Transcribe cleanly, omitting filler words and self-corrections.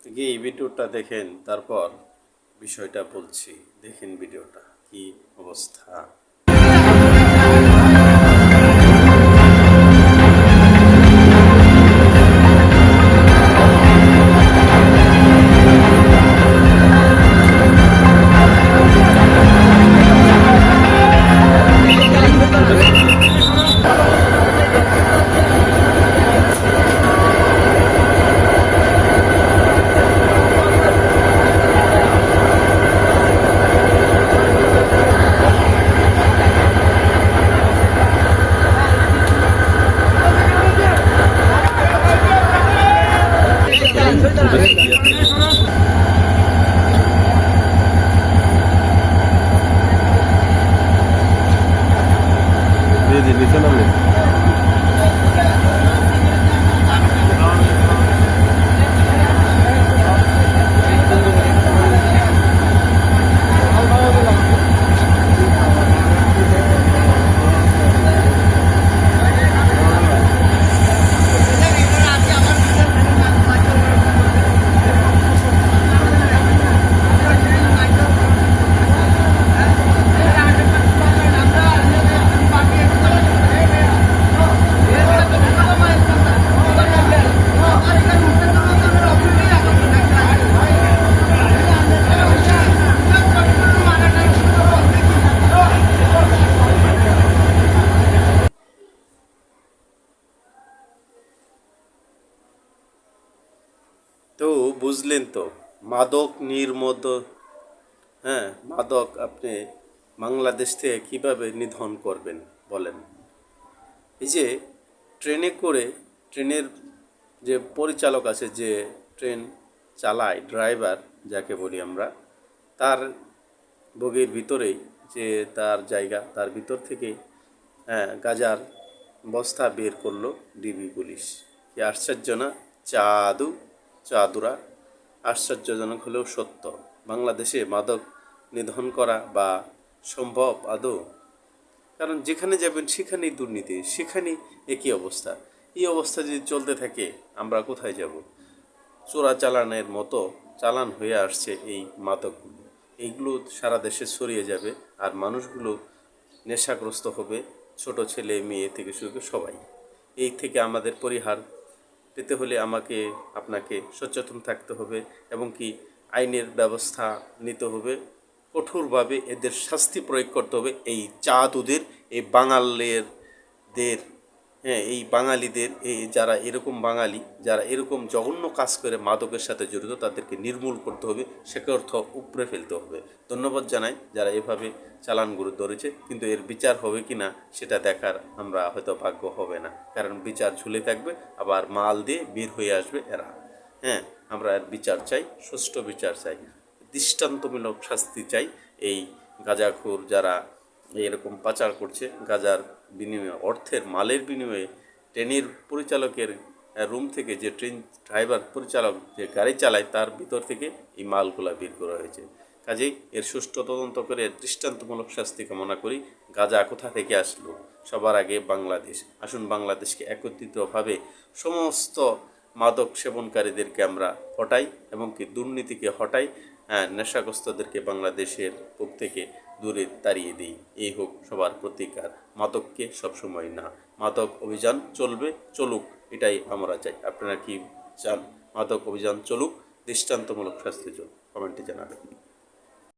থেকে এই ভিডিওটা দেখেন, তারপর বিষয়টা বলছি। দেখেন ভিডিওটা কি অবস্থা। নিচে নামলে তো বুঝলেন তো, মাদক নির্মদ, মাদক আপনি বাংলাদেশ থেকে কীভাবে নিধন করবেন বলেন। এই যে ট্রেনে করে, ট্রেনের যে পরিচালক আছে, যে ট্রেন চালায়, ড্রাইভার যাকে বলি আমরা, তার বগির ভিতরেই যে তার জায়গা, তার ভিতর থেকে গাজার বস্তা বের করলো ডিবি পুলিশ। কি আশ্চর্য না? চাদুরা। আশ্চর্যজনক হলেও সত্য। বাংলাদেশে মাদক নিধন করা বা সম্ভব আদৌ? কারণ যেখানে যাবেন সেখানেই দুর্নীতি, সেখানেই একই অবস্থা। এই অবস্থা যদি চলতে থাকে আমরা কোথায় যাব? চোরাচালানের মতো চালান হয়ে আসছে এই মাদকগুলো। এইগুলো সারা দেশে ছড়িয়ে যাবে, আর মানুষগুলো নেশাগ্রস্ত হবে, ছোট ছেলে মেয়ে থেকে শুরু করে সবাই। এই থেকে আমাদের পরিহার পেতে হলে আপনাকে সচেতন থাকতে হবে, এবং কি আইনের ব্যবস্থা নিতে হবে, কঠোরভাবে এদের শাস্তি প্রয়োগ করতে হবে। এই চাঁদুদের, এই বাঙালিদের, এই বাঙালিদের, এই যারা এরকম বাঙালি, যারা এরকম জঘন্য কাজ করে মাদকের সাথে জড়িত, তাদেরকে নির্মূল করতে হবে, সেকে অর্থ উপড়ে ফেলতে হবে। ধন্যবাদ জানাই যারা এভাবে চালানগুলো ধরেছে, কিন্তু এর বিচার হবে কি না সেটা দেখার আমরা হয়তো ভাগ্য হবে না, কারণ বিচার ঝুলে থাকবে, আবার মাল দিয়ে বের হয়ে আসবে এরা। আমরা এর বিচার চাই, সুষ্ঠু বিচার চাই, দৃষ্টান্তমূলক শাস্তি চাই। এই গাঁজাখোর যারা এরকম পাচার করছে, গাঁজার বিনিময়ে, অর্থের মালের বিনিময়ে, ট্রেনের পরিচালকের রুম থেকে, যে ট্রেন ড্রাইভার পরিচালক যে গাড়ি চালায়, তার ভিতর থেকে এই মালগুলা বের করা হয়েছে। কাজেই এর সুষ্ঠু তদন্ত করে দৃষ্টান্তমূলক শাস্তি কামনা করি। গাঁজা কোথা থেকে আসলো? সবার আগে বাংলাদেশ। আসুন বাংলাদেশকে একত্রিতভাবে সমস্ত মাদক সেবনকারীদেরকে আমরা হটাই, এবং কি দুর্নীতিকে হটাই, নেশাগ্রস্তদেরকে বাংলাদেশের বুক থেকে দূরে তাড়িয়ে দিই। এই হোক সবার প্রতিকার। মাদককে সবসময় না। মাদক অভিযান চলুক, এটাই আমরা চাই। আপনারা কি চান মাদক অভিযান চলুক, দৃষ্টান্তমূলক শাস্তি চলুক? কমেন্টে জানাবেন।